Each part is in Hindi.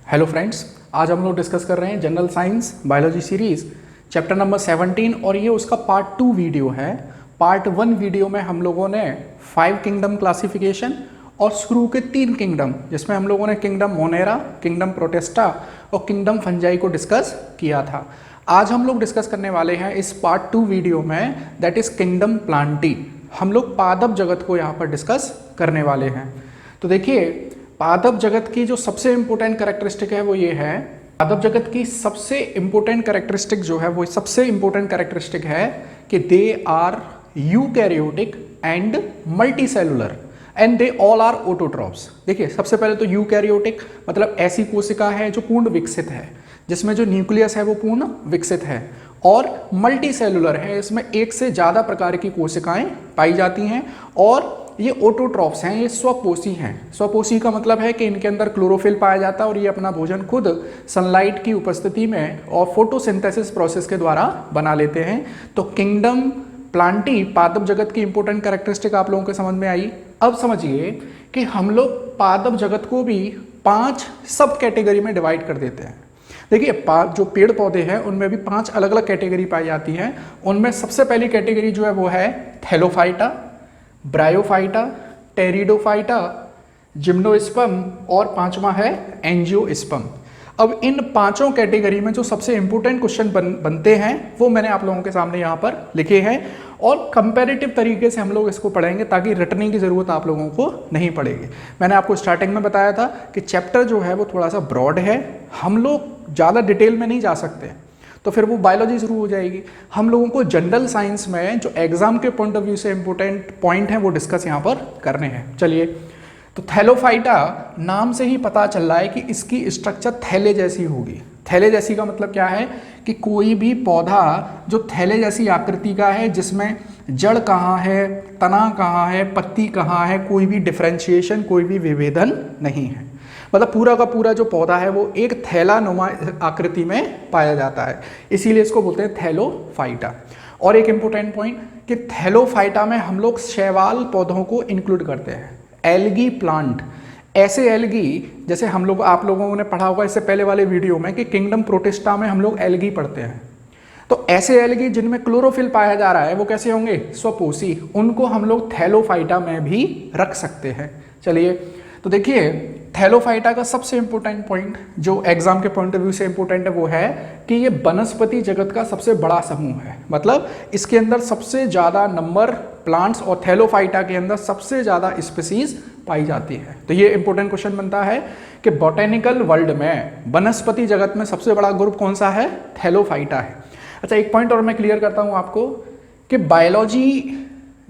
हेलो फ्रेंड्स, आज हम लोग डिस्कस कर रहे हैं general science biology series chapter number 17 और ये उसका पार्ट 2 वीडियो है। पार्ट 1 वीडियो में हम लोगों ने 5 किंगडम क्लासिफिकेशन और स्क्रू के 3 किंगडम जिसमें हम लोगों ने किंगडम मोनेरा, किंगडम प्रोटेस्टा और किंगडम फंजाई को डिस्कस किया था। आज हम लोग डिस्कस करने वाले हैं इस पार्ट 2 वीडियो में, दैट इज़ किंगडम प्लांटी। हम लोग पादप जगत को यहाँ पर डिस्कस करने वाले हैं। तो देखिए, पादप जगत की जो सबसे इंपॉर्टेंट कैरेक्टरिस्टिक है वो ये है, पादप जगत की सबसे इंपॉर्टेंट कैरेक्टरिस्टिक जो है वो सबसे इंपॉर्टेंट कैरेक्टरिस्टिक है कि they are eukaryotic and multicellular and they all are autotrophs. देखिए, सबसे पहले तो यूकैरियोटिक मतलब ऐसी कोशिका है जो पूर्ण विकसित है, जिसमें जो न्यूक्लियस है वो पूर्ण विकसित है, और मल्टी सेलुलर है, इसमें एक से ज़्यादा प्रकार की कोशिकाएं पाई जाती हैं, और ये ऑटोट्रॉफ्स हैं, ये स्वपोषी हैं। स्वपोषी का मतलब है कि इनके अंदर क्लोरोफिल पाया जाता है और ये अपना भोजन खुद सनलाइट की उपस्थिति में और फोटोसिंथेसिस प्रोसेस के द्वारा बना लेते हैं। तो किंगडम प्लांटी पादप जगत की इंपॉर्टेंट कैरेक्टरिस्टिक आप लोगों के समझ में आई। अब समझिए कि हम लोग पादप जगत को भी 5 सब कैटेगरी में डिवाइड कर देते हैं। देखिए, जो पेड़ पौधे हैं उनमें भी 5 अलग अलग कैटेगरी पाई जाती हैं। उनमें सबसे पहली कैटेगरी जो है वो है थैलोफाइटा, ब्रायोफाइटा, टेरिडोफाइटा, जिम्नोस्पर्म और 5वां है एंजियोस्पर्म। अब इन 5 कैटेगरी में जो सबसे इंपॉर्टेंट क्वेश्चन बनते हैं वो मैंने आप लोगों के सामने यहाँ पर लिखे हैं, और कंपैरेटिव तरीके से हम लोग इसको पढ़ेंगे ताकि रटने की ज़रूरत आप लोगों को नहीं पड़ेगी। मैंने आपको स्टार्टिंग में बताया था कि चैप्टर जो है वो थोड़ा सा ब्रॉड है, हम लोग ज़्यादा डिटेल में नहीं जा सकते, तो फिर वो बायोलॉजी शुरू हो जाएगी। हम लोगों को जनरल साइंस में जो एग्जाम के पॉइंट ऑफ व्यू से इंपॉर्टेंट पॉइंट हैं वो डिस्कस यहाँ पर करने हैं। चलिए, तो थैलोफाइटा नाम से ही पता चल रहा है कि इसकी स्ट्रक्चर थैले जैसी होगी। थैले जैसी का मतलब क्या है कि कोई भी पौधा जो थैले जैसी आकृति का है, जिसमें जड़ कहाँ है, तना कहाँ है, पत्ती कहाँ है, कोई भी डिफरेंशिएशन, कोई भी विभेदन नहीं है। मतलब पूरा का पूरा जो पौधा है वो एक थैला नुमा आकृति में पाया जाता है, इसीलिए इसको बोलते हैं थैलोफाइटा। और एक इंपॉर्टेंट पॉइंट कि थैलोफाइटा में हम लोग शैवाल पौधों को इंक्लूड करते हैं, एल्गी प्लांट। ऐसे एल्गी जैसे हम लोग आप लोगों ने पढ़ा होगा इससे पहले वाले वीडियो में कि किंगडम प्रोटिस्टा में हम लोग एल्गी पढ़ते हैं, तो ऐसे एल्गी जिनमें क्लोरोफिल पाया जा रहा है वो कैसे होंगे? स्वपोषी। उनको हम लोग थैलोफाइटा में भी रख सकते हैं। चलिए, तो देखिए, थैलोफाइटा का सबसे इंपॉर्टेंट पॉइंट जो एग्जाम के पॉइंट ऑफ व्यू से इंपॉर्टेंट है वो है कि ये वनस्पति जगत का सबसे बड़ा समूह है। मतलब इसके अंदर सबसे ज़्यादा नंबर प्लांट्स और थैलोफाइटा के अंदर सबसे ज़्यादा स्पीसीज पाई जाती है। तो ये इंपॉर्टेंट क्वेश्चन बनता है कि बॉटेनिकल वर्ल्ड में वनस्पति जगत में सबसे बड़ा ग्रुप कौन सा है? थैलोफाइटा है। अच्छा, एक पॉइंट और मैं क्लियर करता हूँ आपको कि बायोलॉजी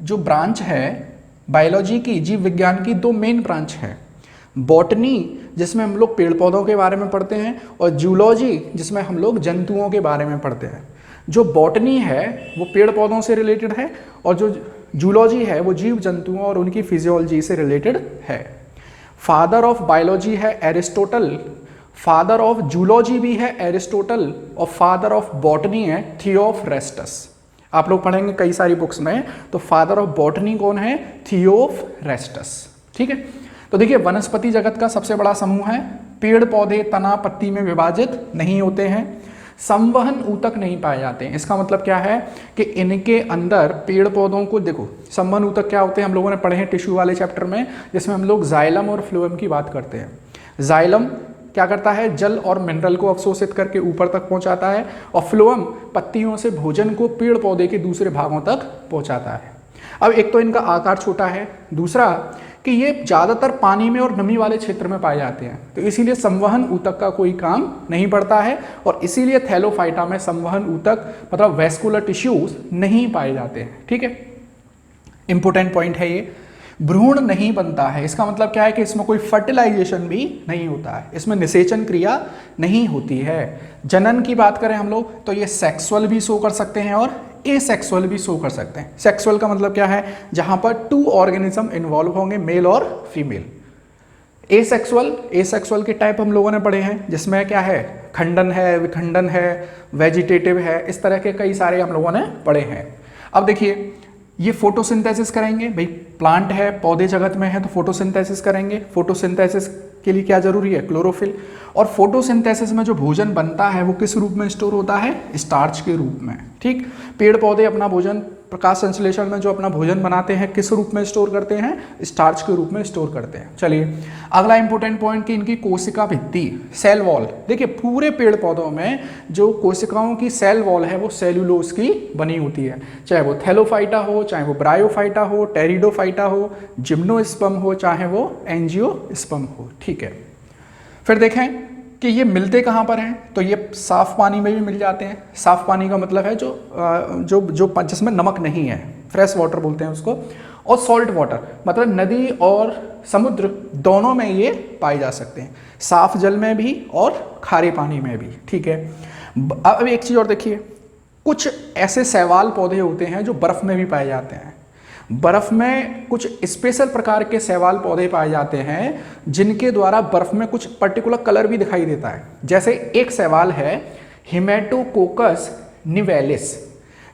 जो ब्रांच है, बायोलॉजी की जीव विज्ञान की 2 मेन ब्रांच है। बॉटनी जिसमें हम लोग पेड़ पौधों के बारे में पढ़ते हैं, और जूलॉजी जिसमें हम लोग जंतुओं के बारे में पढ़ते हैं। जो बॉटनी है वो पेड़ पौधों से रिलेटेड है, और जो जूलॉजी है वो जीव जंतुओं और उनकी फिजियोलॉजी से रिलेटेड है। फादर ऑफ बायोलॉजी है एरिस्टोटल, फादर ऑफ जूलॉजी भी है एरिस्टोटल, और फादर ऑफ बॉटनी है थियोफ्रेस्टस। आप लोग पढ़ेंगे कई सारी बुक्स में, तो फादर ऑफ बॉटनी कौन है? थियोफ्रेस्टस। ठीक है, तो देखिए, वनस्पति जगत का सबसे बड़ा समूह है। पेड़ पौधे तना पत्ती में विभाजित नहीं होते हैं, संवहन ऊतक नहीं पाए जाते हैं। इसका मतलब क्या है कि इनके अंदर पेड़ पौधों को, देखो संवहन ऊतक क्या होते हैं हम लोगों ने पढ़े हैं टिश्यू वाले चैप्टर में, जिसमें हम लोग जाइलम और फ्लोएम की बात करते हैं। जाइलम क्या करता है? जल और मिनरल को अवशोषित करके ऊपर तक पहुंचाता है, और फ्लोएम पत्तियों से भोजन को पेड़ पौधे के दूसरे भागों तक पहुंचाता है। अब एक तो इनका आकार छोटा है, दूसरा कि ये ज़्यादातर पानी में और नमी वाले क्षेत्र में पाए जाते हैं, तो इसीलिए संवहन ऊतक का कोई काम नहीं पड़ता है, और इसीलिए थैलोफाइटा में संवहन ऊतक मतलब वैस्कुलर टिश्यूज नहीं पाए जाते हैं। ठीक है, इंपॉर्टेंट पॉइंट है ये। भ्रूण नहीं बनता है, इसका मतलब क्या है कि इसमें कोई फर्टिलाइजेशन भी नहीं होता है, इसमें निषेचन क्रिया नहीं होती है। जनन की बात करें हम लोग तो ये सेक्सुअल भी शो कर सकते हैं और एसेक्सुअल भी शो कर सकते हैं। सेक्सुअल का मतलब क्या है? जहां पर 2 ऑर्गेनिज्म इन्वॉल्व होंगे, मेल और फीमेल। एसेक्सुअल के टाइप हम लोगों ने पढ़े हैं, जिसमें क्या है? खंडन है, विखंडन है, वेजिटेटिव है, इस तरह के कई सारे हम लोगों ने पढ़े हैं। अब देखिए, ये फोटोसिंथेसिस करेंगे, भाई प्लांट है, पौधे जगत में है तो फोटोसिंथेसिस करेंगे। फोटोसिंथेसिस के लिए क्या जरूरी है? क्लोरोफिल। और फोटोसिंथेसिस में जो भोजन बनता है वो किस रूप में स्टोर होता है? स्टार्च के रूप में। ठीक, पेड़ पौधे अपना भोजन प्रकाश संश्लेषण में जो अपना भोजन बनाते हैं किस रूप में स्टोर करते हैं? स्टार्च के रूप में स्टोर करते हैं। चलिए अगला इंपॉर्टेंट पॉइंट कि इनकी कोशिका भित्ति, सेल वॉल। देखिए पूरे पेड़ पौधों में जो कोशिकाओं की सेल वॉल है वो सेल्यूलोज की बनी होती है, चाहे वो थैलोफाइटा हो, चाहे वो ब्रायोफाइटा हो, टेरिडोफाइटा हो, जिम्नोस्पर्म हो, चाहे वो एंजियोस्पर्म हो। ठीक है, फिर देखें कि ये मिलते कहाँ पर हैं? तो ये साफ पानी में भी मिल जाते हैं। साफ पानी का मतलब है जो जिसमें नमक नहीं है, फ्रेश वाटर बोलते हैं उसको। और सॉल्ट वाटर मतलब नदी और समुद्र दोनों में ये पाए जा सकते हैं, साफ जल में भी और खारे पानी में भी। ठीक है, अब एक चीज़ और देखिए, कुछ ऐसे शैवाल पौधे होते हैं जो बर्फ़ में भी पाए जाते हैं। बर्फ़ में कुछ स्पेशल प्रकार के शैवाल पौधे पाए जाते हैं जिनके द्वारा बर्फ़ में कुछ पर्टिकुलर कलर भी दिखाई देता है। जैसे एक शैवाल है हेमेटोकोकस निवेलिस,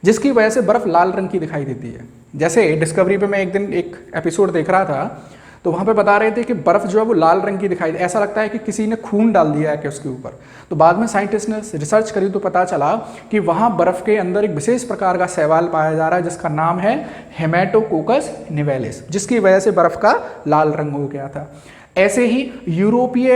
जिसकी वजह से बर्फ़ लाल रंग की दिखाई देती है। जैसे डिस्कवरी पे मैं एक दिन एक एपिसोड देख रहा था तो वहाँ पे बता रहे थे कि बर्फ़ जो है वो लाल रंग की दिखाई दे, ऐसा लगता है कि किसी ने खून डाल दिया है कि उसके ऊपर। तो बाद में साइंटिस्ट ने रिसर्च करी तो पता चला कि वहाँ बर्फ़ के अंदर एक विशेष प्रकार का शैवाल पाया जा रहा है जिसका नाम है हेमेटोकोकस निवेलिस, जिसकी वजह से बर्फ़ का लाल रंग हो गया था। ऐसे ही यूरोपीय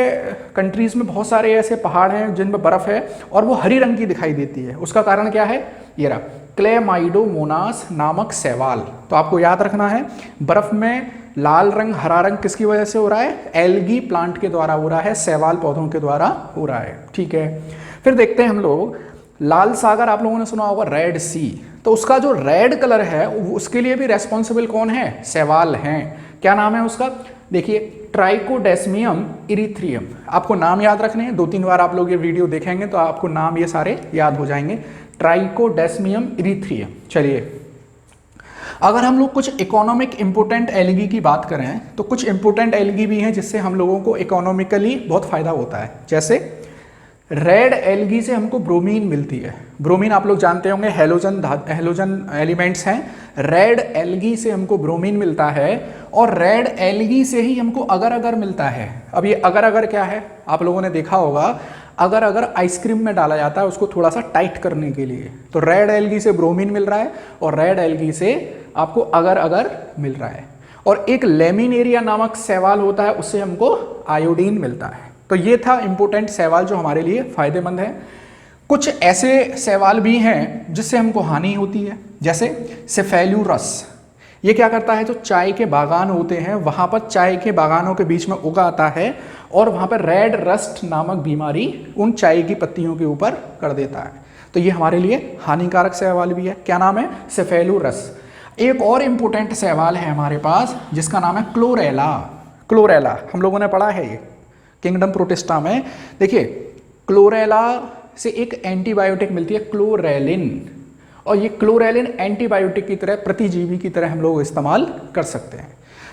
कंट्रीज़ में बहुत सारे ऐसे पहाड़ हैं जिनमें बर्फ़ है और वो हरी रंग की दिखाई देती है। उसका कारण क्या है? ये रहा क्लेमाइडोमोनास नामक शैवाल। तो आपको याद रखना है बर्फ़ में लाल रंग हरा रंग किसकी वजह से हो रहा है? एल्गी प्लांट के द्वारा हो रहा है, शैवाल पौधों के द्वारा हो रहा है। ठीक है, फिर देखते हैं हम लोग लाल सागर, आप लोगों ने सुना होगा रेड सी। तो उसका जो रेड कलर है उसके लिए भी रेस्पॉन्सिबल कौन है? शैवाल हैं। क्या नाम है उसका? देखिए ट्राइकोडेस्मियम इरिथ्रियम। आपको नाम याद रखने हैं, 2-3 बार आप लोग ये वीडियो देखेंगे तो आपको नाम ये सारे याद हो जाएंगे। ट्राइकोडेस्मियम इरिथ्रियम। चलिए अगर हम लोग कुछ इकोनॉमिक इंपोर्टेंट एल्गी की बात करें तो कुछ इंपोर्टेंट एल्गी भी हैं जिससे हम लोगों को इकोनॉमिकली बहुत फ़ायदा होता है। जैसे रेड एल्गी से हमको ब्रोमीन मिलती है। ब्रोमीन आप लोग जानते होंगे हेलोजन एलिमेंट्स हैं। रेड एल्गी से हमको ब्रोमीन मिलता है और रेड एल्गी से ही हमको अगर अगर मिलता है। अब ये अगर अगर क्या है? आप लोगों ने देखा होगा अगर अगर आइसक्रीम में डाला जाता है उसको थोड़ा सा टाइट करने के लिए। तो रेड एल्गी से ब्रोमीन मिल रहा है और रेड एल्गी से आपको अगर अगर मिल रहा है। और एक लेमिनेरिया नामक शैवाल होता है, उससे हमको आयोडीन मिलता है। तो ये था इंपोर्टेंट शैवाल जो हमारे लिए फायदेमंद है। कुछ ऐसे शैवाल भी हैं जिससे हमको हानि होती है, जैसे सेफेलुरस। ये क्या करता है? जो चाय के बागान होते हैं वहाँ पर चाय के बागानों के बीच में उगा आता है और वहाँ पर रेड रस्ट नामक बीमारी उन चाय की पत्तियों के ऊपर कर देता है। तो ये हमारे लिए हानिकारक शैवाल भी है। क्या नाम है? सेफेलुरस। एक और इम्पोर्टेंट शैवाल है हमारे पास जिसका नाम है क्लोरेला। क्लोरेला हम लोगों ने पढ़ा है ये किंगडम प्रोटिस्टा में। देखिए क्लोरेला से एक एंटीबायोटिक मिलती है क्लोरेलिन, और ये क्लोरेलिन एंटीबायोटिक की तरह प्रतिजीवी की तरह हम लोग इस्तेमाल कर सकते हैं।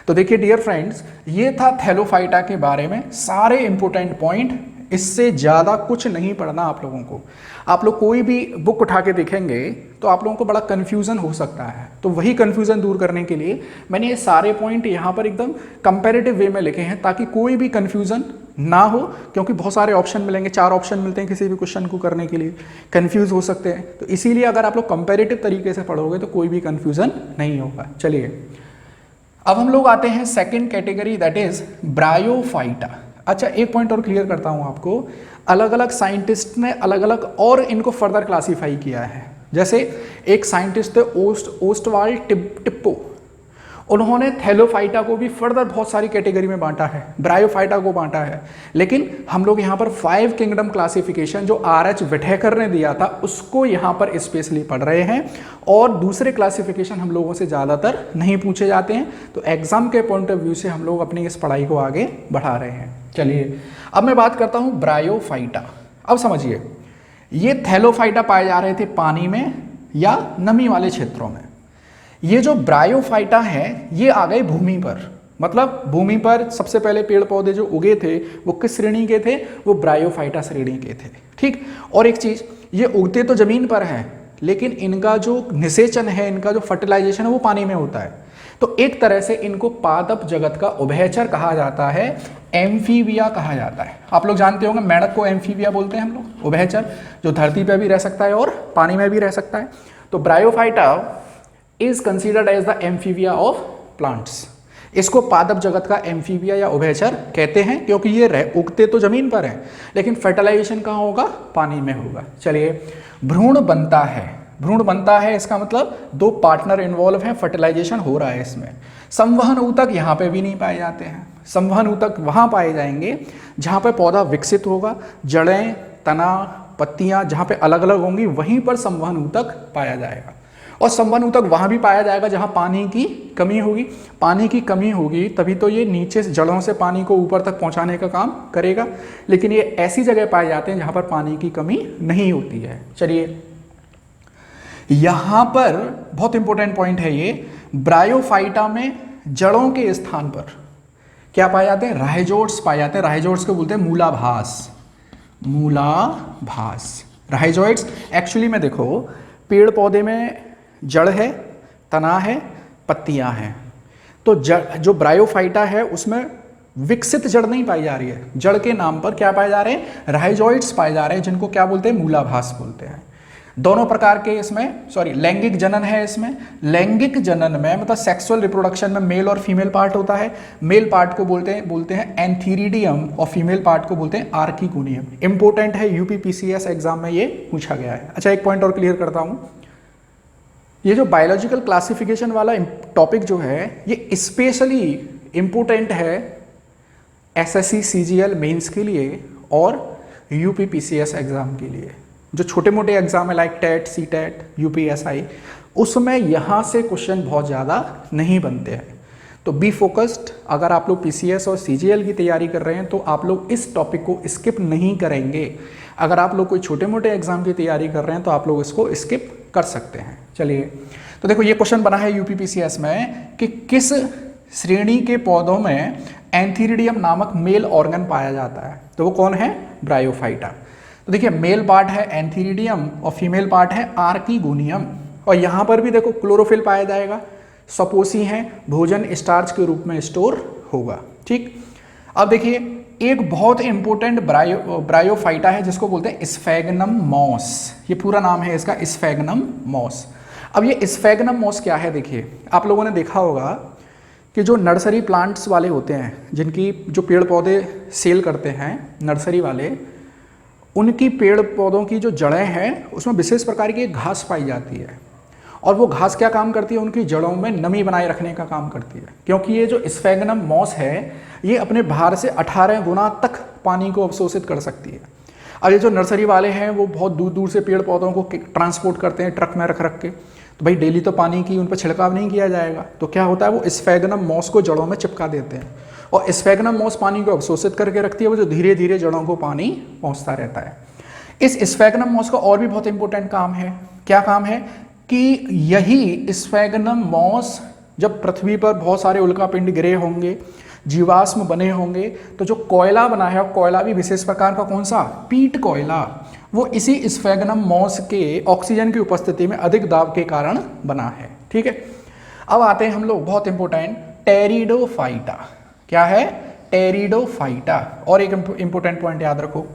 तो देखिए डियर फ्रेंड्स, ये था थैलोफाइटा के बारे में सारे इंपॉर्टेंट पॉइंट। इससे ज़्यादा कुछ नहीं पढ़ना आप लोगों को। आप लोग कोई भी बुक उठा के देखेंगे तो आप लोगों को बड़ा कन्फ्यूज़न हो सकता है। तो वही कन्फ्यूज़न दूर करने के लिए मैंने ये सारे पॉइंट यहाँ पर एकदम कंपैरेटिव वे में लिखे हैं ताकि कोई भी कन्फ्यूज़न ना हो, क्योंकि बहुत सारे ऑप्शन मिलेंगे, 4 ऑप्शन मिलते हैं किसी भी क्वेश्चन को करने के लिए, कन्फ्यूज़ हो सकते हैं। तो इसीलिए अगर आप लोग कंपैरेटिव तरीके से पढ़ोगे तो कोई भी कन्फ्यूज़न नहीं होगा। चलिए अब हम लोग आते हैं second category, that is bryophyta. अच्छा एक पॉइंट और क्लियर करता हूँ आपको, अलग अलग साइंटिस्ट ने अलग अलग और इनको फर्दर क्लासीफाई किया है। जैसे एक साइंटिस्ट थे ओस्टवाल्ड टिप्पो, उन्होंने थैलोफाइटा को भी फर्दर बहुत सारी कैटेगरी में बांटा है, ब्रायोफाइटा को बांटा है। लेकिन हम लोग यहाँ पर 5 किंगडम क्लासिफिकेशन जो R.H. विटेकर ने दिया था उसको यहाँ पर स्पेशली पढ़ रहे हैं, और दूसरे क्लासिफिकेशन हम लोगों से ज़्यादातर नहीं पूछे जाते हैं। तो एग्जाम के पॉइंट ऑफ व्यू से हम लोग अपनी इस पढ़ाई को आगे बढ़ा रहे हैं। चलिए अब मैं बात करता हूँ ब्रायोफाइटा। अब समझिए, ये थैलोफाइटा पाए जा रहे थे पानी में या नमी वाले क्षेत्रों में। ये जो ब्रायोफाइटा है ये आ गए भूमि पर, मतलब भूमि पर सबसे पहले पेड़ पौधे जो उगे थे वो किस श्रेणी के थे? वो ब्रायोफाइटा श्रेणी के थे। ठीक, और एक चीज़, ये उगते तो जमीन पर हैं लेकिन इनका जो निषेचन है, इनका जो फर्टिलाइजेशन है वो पानी में होता है। तो एक तरह से इनको पादप जगत का उभयचर कहा जाता है, एम्फीबिया कहा जाता है। आप लोग जानते होंगे मेंढक को एम्फीबिया बोलते हैं हम लोग, उभयचर, जो धरती पे भी रह सकता है और पानी में भी रह सकता है। तो bryophyta is considered as the amphibia of plants. इसको पादप जगत का एम्फीबिया या उभयचर कहते हैं, क्योंकि ये उगते तो जमीन पर हैं लेकिन फर्टिलाइजेशन कहाँ होगा, पानी में होगा। चलिए, भ्रूण बनता है, भ्रूण बनता है इसका मतलब दो पार्टनर इन्वॉल्व हैं, फर्टिलाइजेशन हो रहा है इसमें। संवहन ऊतक यहाँ पे भी नहीं पाए जाते हैं, संवहन ऊतक वहाँ पाए जाएंगे जहाँ पे पौधा विकसित होगा, जड़ें, तना, पत्तियाँ जहाँ पे अलग अलग होंगी वहीं पर संवहन ऊतक पाया जाएगा। और संवहन ऊतक वहाँ भी पाया जाएगा जहाँ पानी की कमी होगी। पानी की कमी होगी तभी तो ये नीचे से जड़ों से पानी को ऊपर तक पहुँचाने का काम करेगा, लेकिन ये ऐसी जगह पाए जाते हैं जहाँ पर पानी की कमी नहीं होती है। चलिए, यहाँ पर बहुत इंपॉर्टेंट पॉइंट है ये, ब्रायोफाइटा में जड़ों के स्थान पर क्या पाए जाते हैं, राइजोइड्स पाए जाते हैं। राइजोइड्स को बोलते हैं मूलाभास, मूलाभास राइजोइड्स। एक्चुअली में देखो, पेड़ पौधे में जड़ है, तना है, पत्तियां हैं, तो जड़ जो ब्रायोफाइटा है उसमें विकसित जड़ नहीं पाई जा रही है, जड़ के नाम पर क्या पाए जा रहे हैं, राइजोइड्स पाए जा रहे हैं, जिनको क्या बोलते हैं, मूलाभास बोलते हैं। दोनों प्रकार के इसमें लैंगिक जनन है इसमें। लैंगिक जनन में मतलब सेक्सुअल रिप्रोडक्शन में मेल और फीमेल पार्ट होता है। मेल पार्ट को बोलते हैं एंथीरिडियम और फीमेल पार्ट को बोलते हैं आर्किगोनियम। इंपॉर्टेंट है, यूपीपीसीएस एग्जाम में ये पूछा गया है। अच्छा, एक पॉइंट और क्लियर करता हूं, ये जो बायोलॉजिकल क्लासिफिकेशन वाला टॉपिक जो है ये स्पेशली इंपॉर्टेंट है एसएससी सीजीएल मेंस के लिए और यूपीपीसीएस एग्जाम के लिए। जो छोटे मोटे एग्जाम है like TET, C TET, UPSI, उसमें यहाँ से क्वेश्चन बहुत ज़्यादा नहीं बनते हैं। तो बी फोकस्ड, अगर आप लोग पीसीएस और सीजीएल की तैयारी कर रहे हैं तो आप लोग इस टॉपिक को स्किप नहीं करेंगे। अगर आप लोग कोई छोटे मोटे एग्जाम की तैयारी कर रहे हैं तो आप लोग इसको स्किप कर सकते हैं। चलिए, तो देखो ये क्वेश्चन बना है यूपीपीसीएस में कि किस श्रेणी के पौधों में एंथीरिडियम नामक मेल ऑर्गन पाया जाता है, तो वो कौन है, ब्रायोफाइटा। तो देखिए, मेल पार्ट है एंथीरिडियम और फीमेल पार्ट है आर्किगोनियम। और यहाँ पर भी देखो क्लोरोफिल पाया जाएगा, सपोसी हैं, भोजन स्टार्च के रूप में स्टोर होगा। ठीक, अब देखिए एक बहुत इंपॉर्टेंट ब्रायोफाइटा है जिसको बोलते हैं स्फैगनम मॉस। ये पूरा नाम है इसका, स्फैगनम मॉस। अब ये स्फैगनम मॉस क्या है, देखिए आप लोगों ने देखा होगा कि जो नर्सरी प्लांट्स वाले होते हैं, जिनकी जो पेड़ पौधे सेल करते हैं नर्सरी वाले, उनकी पेड़ पौधों की जो जड़ें हैं उसमें विशेष प्रकार की एक घास पाई जाती है। और वो घास क्या काम करती है, उनकी जड़ों में नमी बनाए रखने का काम करती है। क्योंकि ये जो स्फैगनम मॉस है ये अपने भार से 18 गुना तक पानी को अवशोषित कर सकती है। अब ये जो नर्सरी वाले हैं वो बहुत दूर दूर से पेड़ पौधों को ट्रांसपोर्ट करते हैं ट्रक में रख रख के, तो भाई डेली तो पानी की उन पर छिड़काव नहीं किया जाएगा, तो क्या होता है वो स्फैगनम मॉस को जड़ों में चिपका देते हैं। और स्फैगनम मॉस पानी को अवशोषित करके रखती है, वो जो धीरे धीरे जड़ों को पानी पहुँचता रहता है। इस स्फैगनम मॉस का और भी बहुत इंपॉर्टेंट काम है। क्या काम है कि यही स्फैगनम मॉस जब पृथ्वी पर बहुत सारे उल्कापिंड गिरे होंगे, जीवाश्म बने होंगे, तो जो कोयला बना है, कोयला भी विशेष प्रकार का कौन सा, पीट कोयला, वो इसी स्फैगनम मॉस के ऑक्सीजन की उपस्थिति में अधिक दाब के कारण बना है। ठीक है, अब आते हैं हम लोग बहुत इंपॉर्टेंट टेरिडोफाइटा। क्या है, टेरिडोफाइटा। और एक इंपॉर्टेंट पॉइंट याद रखो,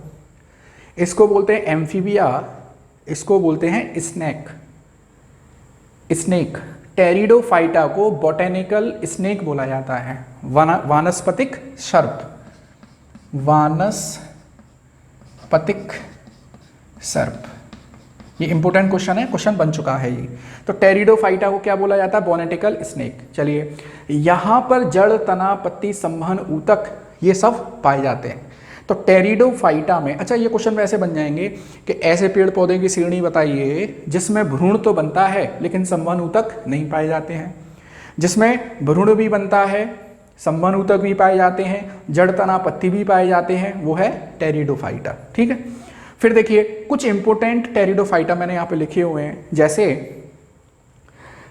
इसको बोलते हैं एम्फीबिया, इसको बोलते हैं स्नेक। स्नेक, टेरिडोफाइटा को बॉटेनिकल स्नेक बोला जाता है, वानस्पतिक सर्प, वानस्पतिक सर्प। ये इंपॉर्टेंट क्वेश्चन है, क्वेश्चन बन चुका है ये। तो टेरिडोफाइटा को क्या बोला जाता है, बॉनेटिकल स्नेक। चलिए, यहाँ पर जड़, तना, पत्ती, संवहन ऊतक ये सब पाए जाते हैं। तो टेरिडोफाइटा में, अच्छा ये क्वेश्चन वैसे बन जाएंगे कि ऐसे पेड़ पौधे की श्रेणी बताइए जिसमें भ्रूण तो बनता है लेकिन संवहन ऊतक नहीं पाए जाते हैं। जिसमें भ्रूण भी बनता है, संवहन ऊतक भी पाए जाते हैं, जड़, तना, पत्ती भी पाए जाते हैं, वो है टेरिडोफाइटा। ठीक है, फिर देखिए कुछ इंपॉर्टेंट टेरिडोफाइटा मैंने यहाँ पे लिखे हुए हैं। जैसे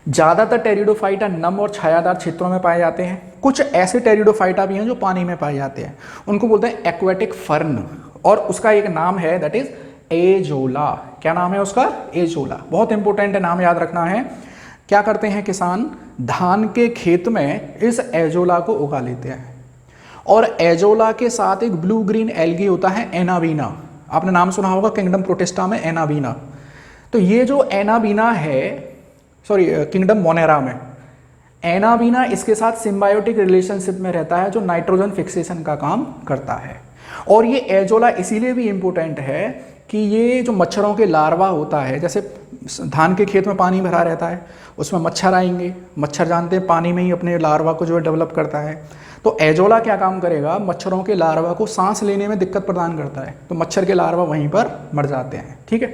ज़्यादातर टेरिडोफाइटा नम और छायादार क्षेत्रों में पाए जाते हैं। कुछ ऐसे टेरिडोफाइटा भी हैं जो पानी में पाए जाते हैं, उनको बोलते हैं एक्वेटिक फर्न, और उसका एक नाम है दैट इज एजोला। क्या नाम है उसका, एजोला। बहुत इंपॉर्टेंट है, नाम याद रखना है। क्या करते हैं किसान, धान के खेत में इस एजोला को उगा लेते हैं और एजोला के साथ एक ब्लू ग्रीन एल्गी होता है एनाबीना, आपने नाम सुना होगा किंगडम प्रोटिस्टा में एनाबीना। तो ये जो एनाबीना है, सॉरी किंगडम मोनेरा में एनाबीना इसके साथ सिम्बायोटिक रिलेशनशिप में रहता है जो नाइट्रोजन फिक्सेशन का काम करता है। और ये एजोला इसीलिए भी इम्पोर्टेंट है कि ये जो मच्छरों के लार्वा होता है, जैसे धान के खेत में पानी भरा रहता है उसमें मच्छर आएंगे, मच्छर जानते हैं पानी में ही अपने लार्वा को जो है डेवलप करता है, तो एजोला क्या काम करेगा, मच्छरों के लार्वा को सांस लेने में दिक्कत प्रदान करता है, तो मच्छर के लार्वा वहीं पर मर जाते हैं। ठीक है,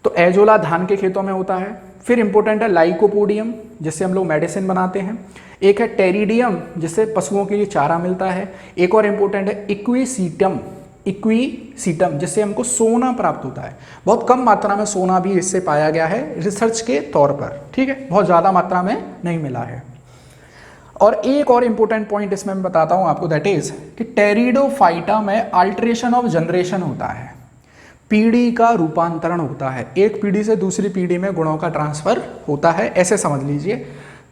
तो एजोला धान के खेतों में होता है। फिर इंपॉर्टेंट है लाइकोपोडियम, जिससे हम लोग मेडिसिन बनाते हैं। एक है टेरिडियम, जिससे पशुओं के लिए चारा मिलता है। एक और इंपॉर्टेंट है इक्विसीटम, इक्विसीटम जिससे हमको सोना प्राप्त होता है। बहुत कम मात्रा में सोना भी इससे पाया गया है रिसर्च के तौर पर। ठीक है, बहुत ज़्यादा मात्रा में नहीं मिला है। और एक और इंपॉर्टेंट पॉइंट इसमें मैं बताता हूँ आपको, दैट इज कि टेरिडोफाइटा में अल्ट्रेशन ऑफ जनरेशन होता है, पीढ़ी का रूपांतरण होता है, एक पीढ़ी से दूसरी पीढ़ी में गुणों का ट्रांसफर होता है, ऐसे समझ लीजिए।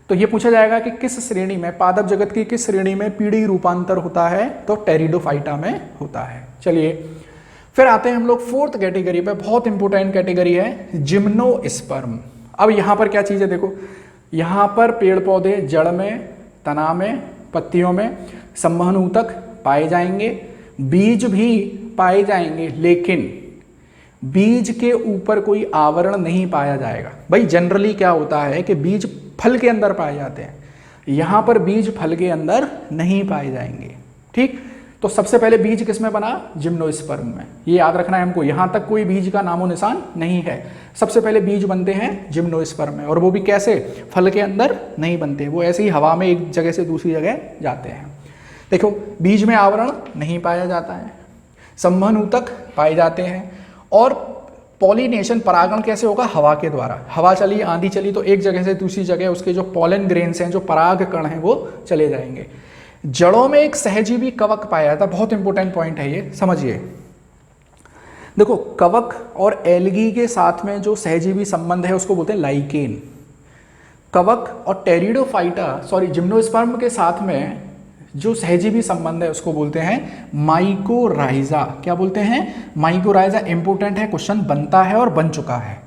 तो ये पूछा जाएगा कि किस श्रेणी में, पादप जगत की किस श्रेणी में पीढ़ी रूपांतर होता है, तो टेरिडोफाइटा में होता है। चलिए फिर आते हैं हम लोग फोर्थ कैटेगरी पे, बहुत इंपॉर्टेंट कैटेगरी है जिम्नोस्पर्म। अब यहाँ पर क्या चीज़ है, देखो यहाँ पर पेड़ पौधे जड़ में, तना में, पत्तियों में संवहन ऊतक पाए जाएंगे, बीज भी पाए जाएंगे, लेकिन बीज के ऊपर कोई आवरण नहीं पाया जाएगा। भाई जनरली क्या होता है कि बीज फल के अंदर पाए जाते हैं, यहाँ पर बीज फल के अंदर नहीं पाए जाएंगे। ठीक, तो सबसे पहले बीज किसमें बना, जिम्नोस्पर्म में, ये याद रखना है हमको। यहाँ तक कोई बीज का नामो निशान नहीं है, सबसे पहले बीज बनते हैं जिम्नोस्पर्म में, और वो भी कैसे, फल के अंदर नहीं बनते, वो ऐसे ही हवा में एक जगह से दूसरी जगह जाते हैं। देखो बीज में आवरण नहीं पाया जाता है, संवहन ऊतक पाए जाते हैं, और पॉलिनेशन परागण कैसे होगा, हवा के द्वारा। हवा चली, आंधी चली, तो एक जगह से दूसरी जगह उसके जो पॉलन ग्रेन्स हैं, जो पराग कण हैं, वो चले जाएंगे। जड़ों में एक सहजीवी कवक पाया जाता है, बहुत इंपॉर्टेंट पॉइंट है ये, समझिए। देखो कवक और एल्गी के साथ में जो सहजीवी संबंध है उसको बोलते हैं लाइकेन। कवक और टेरिडोफाइटा, सॉरी जिम्नोस्पर्म के साथ में जो सहजीवी संबंध है उसको बोलते हैं माइकोराइजा। क्या बोलते हैं, माइकोराइजा। इंपॉर्टेंट है, क्वेश्चन बनता है और बन चुका है।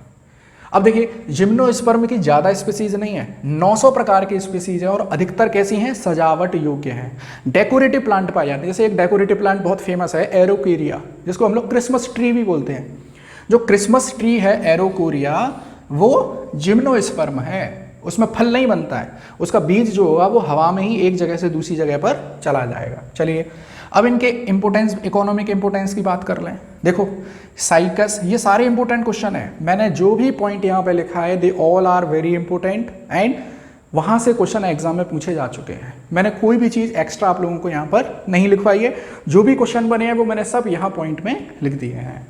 अब देखिए जिम्नोस्पर्म की ज़्यादा स्पीसीज नहीं है, 900 प्रकार की स्पीसीज है, और अधिकतर कैसी हैं, सजावट योग्य हैं। डेकोरेटिव प्लांट पाए जाते हैं, जैसे एक डेकोरेटिव प्लांट बहुत फेमस है एरोकेरिया, जिसको हम लोग क्रिसमस ट्री भी बोलते हैं। जो क्रिसमस ट्री है एरोकोरिया, वो जिम्नोस्पर्म है, उसमें फल नहीं बनता है, उसका बीज जो होगा वो हवा में ही एक जगह से दूसरी जगह पर चला जाएगा। चलिए अब इनके इंपोर्टेंस, इकोनॉमिक इंपोर्टेंस की बात कर लें। देखो साइकस, ये सारे इंपॉर्टेंट क्वेश्चन है, मैंने जो भी पॉइंट यहाँ पे लिखा है they all are very important, and वहाँ से क्वेश्चन एग्जाम में पूछे जा चुके हैं। मैंने कोई भी चीज़ एक्स्ट्रा आप लोगों को यहाँ पर नहीं लिखवाई है, जो भी क्वेश्चन बने हैं वो मैंने सब यहाँ पॉइंट में लिख दिए हैं।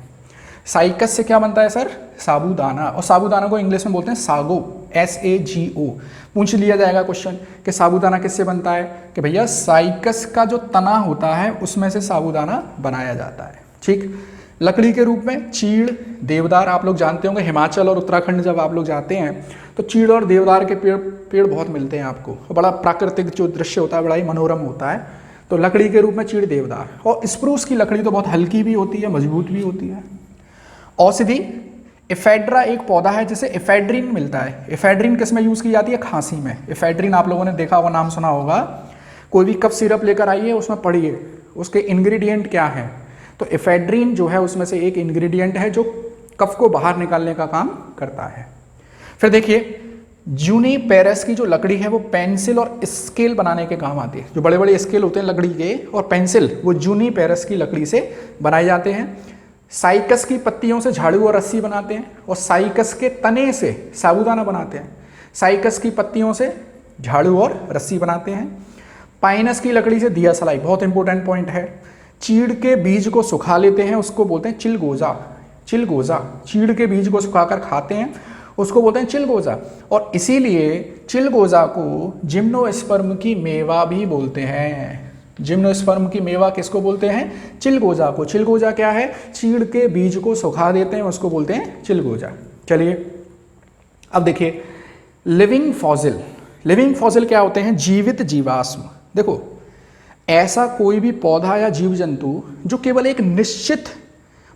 साइकस से क्या बनता है सर, साबूदाना, और साबूदाना को इंग्लिश में बोलते हैं सागो, SAGO। पूछ लिया जाएगा क्वेश्चन कि साबूदाना किससे बनता है, कि भैया साइकस का जो तना होता है उसमें से साबूदाना बनाया जाता है। ठीक, लकड़ी के रूप में चीड़, देवदार, आप लोग जानते होंगे हिमाचल और उत्तराखंड जब आप लोग जाते हैं तो चीड़ और देवदार के पेड़ बहुत मिलते हैं आपको, बड़ा प्राकृतिक जो दृश्य होता है बड़ा ही मनोरम होता है। तो लकड़ी के रूप में चीड़, देवदार, और स्प्रूस की लकड़ी तो बहुत हल्की भी होती है, मजबूत भी होती है। औषधि, एफेड्रा एक पौधा है जिसे एफेड्रिन मिलता है। एफेड्रिन किस में यूज़ की जाती है, खांसी में। एफेड्रिन आप लोगों ने देखा होगा, नाम सुना होगा। कोई भी कफ सिरप लेकर आइए, उसमें पढ़िए उसके इंग्रेडिएंट क्या है, तो एफेड्रिन जो है उसमें से एक इंग्रेडिएंट है जो कफ को बाहर निकालने का काम करता है। फिर देखिए जूनिपेरस की जो लकड़ी है वो पेंसिल और स्केल बनाने के काम आती है। जो बड़े बड़े स्केल होते हैं लकड़ी के और पेंसिल, वो जूनिपेरस की लकड़ी से बनाए जाते हैं। साइकस की पत्तियों से झाड़ू और रस्सी बनाते हैं, और साइकस के तने से साबूदाना बनाते हैं। साइकस की पत्तियों से झाड़ू और रस्सी बनाते हैं। पाइनस की लकड़ी से दिया सलाई, बहुत इंपॉर्टेंट पॉइंट है। चीड़ के बीज को सुखा लेते हैं, उसको बोलते हैं चिलगोजा। चिलगोजा, चीड़ के बीज को सुखाकर खाते हैं, उसको बोलते हैं चिलगोजा, और इसीलिए चिलगोजा को जिम्नोस्पर्म की मेवा भी बोलते हैं। जिम्नोस्पर्म की मेवा किसको बोलते हैं, चिलगोजा को। चिलगोजा क्या है, चीड़ के बीज को सुखा देते हैं, उसको बोलते हैं चिलगोजा। चलिए अब देखिए लिविंग फॉसिल, लिविंग फॉसिल क्या होते हैं? जीवित जीवाश्म। देखो, ऐसा कोई भी पौधा या जीव जंतु जो केवल एक निश्चित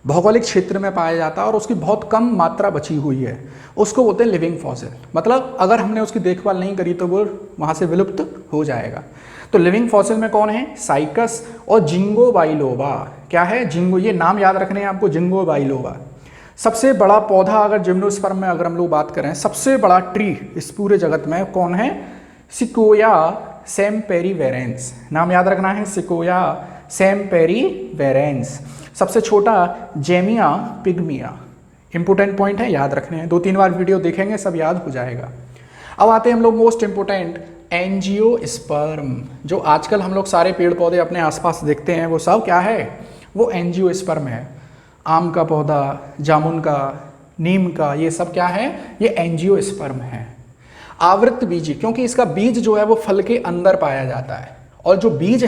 भौगोलिक क्षेत्र में पाया जाता है और उसकी बहुत कम मात्रा बची हुई है, उसको बोलते हैं लिविंग फॉसिल। मतलब अगर हमने उसकी देखभाल नहीं करी तो वो वहाँ से विलुप्त हो जाएगा। तो लिविंग फॉसिल में कौन है? साइकस और जिंगो बाइलोबा। क्या है? जिंगो, ये नाम याद रखने हैं आपको, जिंगो बाइलोबा। सबसे बड़ा पौधा अगर जिम्नोस्पर्म में अगर हम लोग बात करें, सबसे बड़ा ट्री इस पूरे जगत में कौन है? सिकोया सेमपेरीवेरेंस। नाम याद रखना है, सिकोया सेमपेरीवेरेंस। सबसे छोटा जेमिया पिग्मिया। इंपोर्टेंट पॉइंट है, याद रखने हैं, 2-3 बार वीडियो देखेंगे सब याद हो जाएगा। अब आते हैं हम लोग मोस्ट इंपोर्टेंट एंजियोस्पर्म। जो आजकल हम लोग सारे पेड़ पौधे अपने आसपास देखते हैं वो सब क्या है? वो एंजियोस्पर्म है। आम का पौधा, जामुन का, नीम का, ये सब क्या है? ये एंजियोस्पर्म है। आवृत बीजी, क्योंकि इसका बीज जो है वो फल के अंदर पाया जाता है। और जो बीज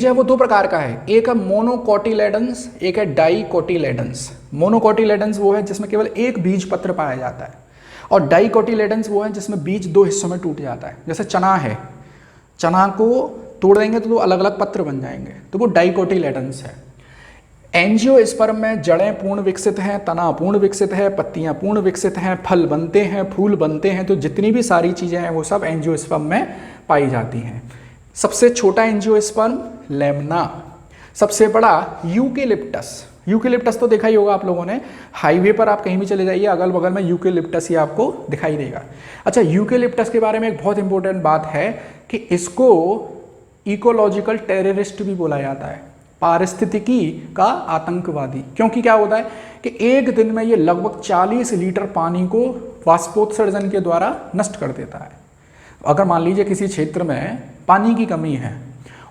है वो 2 प्रकार का है, एक है मोनोकोटिलेडन्स, एक है डाइकोटिलेडन्स। मोनोकोटिलेडन्स वो है जिसमें केवल एक बीज पत्र पाया जाता है, और डाइकोटिलेडन्स वो है जिसमें बीज 2 हिस्सों में टूट जाता है। जैसे चना है, चना को तोड़ देंगे तो 2 अलग अलग पत्र बन जाएंगे, तो वो डाइकोटिलेडन्स है। एंजियोस्पर्म में जड़ें पूर्ण विकसित हैं, तना पूर्ण विकसित है, पत्तियां पूर्ण विकसित हैं, फल बनते हैं, फूल बनते हैं। तो जितनी भी सारी चीज़ें हैं वो सब एंजियोस्पर्म में पाई जाती हैं। सबसे छोटा एंजियोस्पर्म लेमना। सबसे बड़ा यूकेलिप्टस। यूकेलिप्टस तो देखा ही होगा आप लोगों ने, हाईवे पर आप कहीं भी चले जाइए अगल बगल में यूकेलिप्टस ही आपको दिखाई देगा। अच्छा, यूकेलिप्टस के बारे में एक बहुत इंपॉर्टेंट बात है कि इसको इकोलॉजिकल टेररिस्ट भी बोला जाता है, पारिस्थितिकी का आतंकवादी। क्योंकि क्या होता है कि एक दिन में ये लगभग 40 लीटर पानी को वाष्पोत्सर्जन के द्वारा नष्ट कर देता है। अगर मान लीजिए किसी क्षेत्र में पानी की कमी है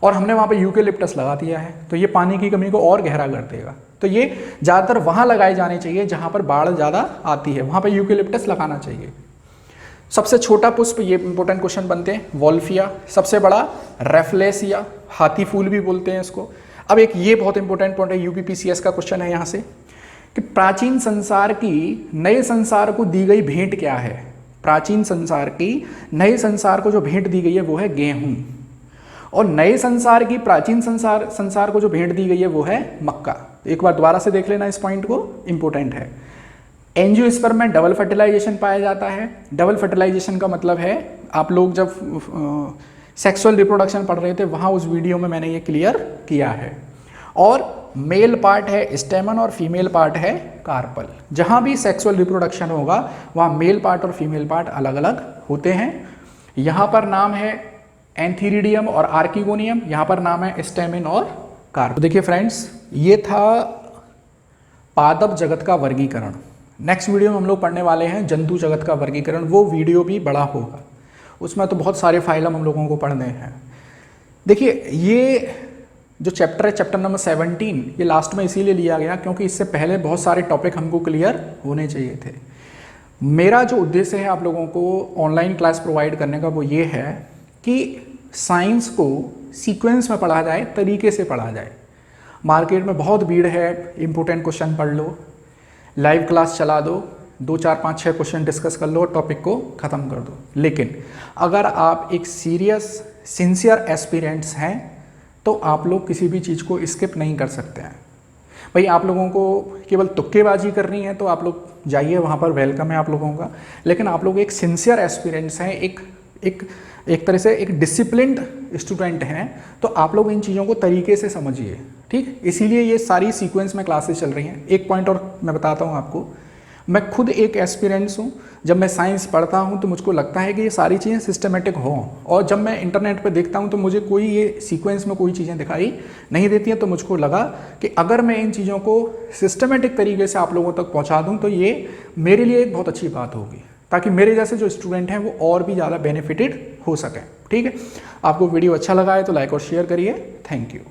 और हमने वहाँ पे यूकेलिप्टस लगा दिया है तो ये पानी की कमी को और गहरा कर देगा। तो ये ज़्यादातर वहाँ लगाए जाने चाहिए जहाँ पर बाढ़ ज़्यादा आती है, वहाँ पर यूकेलिप्टस लगाना चाहिए। सबसे छोटा पुष्प, ये इंपॉर्टेंट क्वेश्चन बनते हैं, वॉल्फिया। सबसे बड़ा रेफ्लेसिया, हाथी फूल भी बोलते हैं इसको। अब एक ये बहुत इंपॉर्टेंट पॉइंट है, यूपीपीसीएस का क्वेश्चन है यहाँ से कि प्राचीन संसार की नए संसार को दी गई भेंट क्या है? प्राचीन संसार की नए संसार को जो भेंट दी गई है वो है गेहूं, और नए संसार की प्राचीन संसार को जो भेंट दी गई है वो है मक्का। एक बार दोबारा से देख लेना इस पॉइंट को, इंपॉर्टेंट है। एंजियोस्पर्म में डबल फर्टिलाइजेशन पाया जाता है। डबल फर्टिलाइजेशन का मतलब है, आप लोग जब सेक्सुअल रिप्रोडक्शन पढ़ रहे थे वहाँ उस वीडियो में मैंने ये क्लियर किया है। और मेल पार्ट है स्टेमन और फीमेल पार्ट है कार्पल। जहाँ भी सेक्सुअल रिप्रोडक्शन होगा वहाँ मेल पार्ट और फीमेल पार्ट अलग अलग होते हैं। यहाँ पर नाम है एंथीरिडियम और आर्किगोनियम, यहाँ पर नाम है स्टेमिन और कार्प। तो देखिए फ्रेंड्स, ये था पादप जगत का वर्गीकरण। नेक्स्ट वीडियो में हम लोग पढ़ने वाले हैं जंतु जगत का वर्गीकरण। वो वीडियो भी बड़ा होगा, उसमें तो बहुत सारे फाइलम हम लोगों को पढ़ने हैं। देखिए, ये जो चैप्टर है, चैप्टर नंबर 17, ये लास्ट में इसीलिए लिया गया क्योंकि इससे पहले बहुत सारे टॉपिक हमको क्लियर होने चाहिए थे। मेरा जो उद्देश्य है आप लोगों को ऑनलाइन क्लास प्रोवाइड करने का वो ये है कि साइंस को सीक्वेंस में पढ़ा जाए, तरीके से पढ़ा जाए। मार्केट में बहुत भीड़ है, इंपॉर्टेंट क्वेश्चन पढ़ लो, लाइव क्लास चला दो, 2, 4, 5, 6 क्वेश्चन डिस्कस कर लो, टॉपिक को ख़त्म कर दो। लेकिन अगर आप एक सीरियस सिंसियर एस्पिरेंट्स हैं तो आप लोग किसी भी चीज़ को स्किप नहीं कर सकते हैं। भाई आप लोगों को केवल तुक्केबाजी करनी है तो आप लोग जाइए, वहाँ पर वेलकम है आप लोगों का। लेकिन आप लोग एक सिंसियर एस्पिरेंट्स हैं, एक तरह से एक डिसिप्लिन्ड स्टूडेंट हैं, तो आप लोग इन चीज़ों को तरीके से समझिए, ठीक। इसीलिए ये सारी सीक्वेंस में क्लासेस चल रही हैं। एक पॉइंट और मैं बताता हूँ आपको, मैं खुद एक एस्पिरेंट्स हूँ। जब मैं साइंस पढ़ता हूँ तो मुझको लगता है कि ये सारी चीज़ें सिस्टमेटिक हों, और जब मैं इंटरनेट पे देखता हूँ तो मुझे कोई ये सीक्वेंस में कोई चीज़ें दिखाई नहीं देती हैं। तो मुझको लगा कि अगर मैं इन चीज़ों को सिस्टमेटिक तरीके से आप लोगों तक पहुँचा दूँ तो ये मेरे लिए एक बहुत अच्छी बात होगी, ताकि मेरे जैसे जो स्टूडेंट हैं वो और भी ज़्यादा बेनिफिटेड हो सकें, ठीक है। आपको वीडियो अच्छा लगा है तो लाइक और शेयर करिए। Thank you.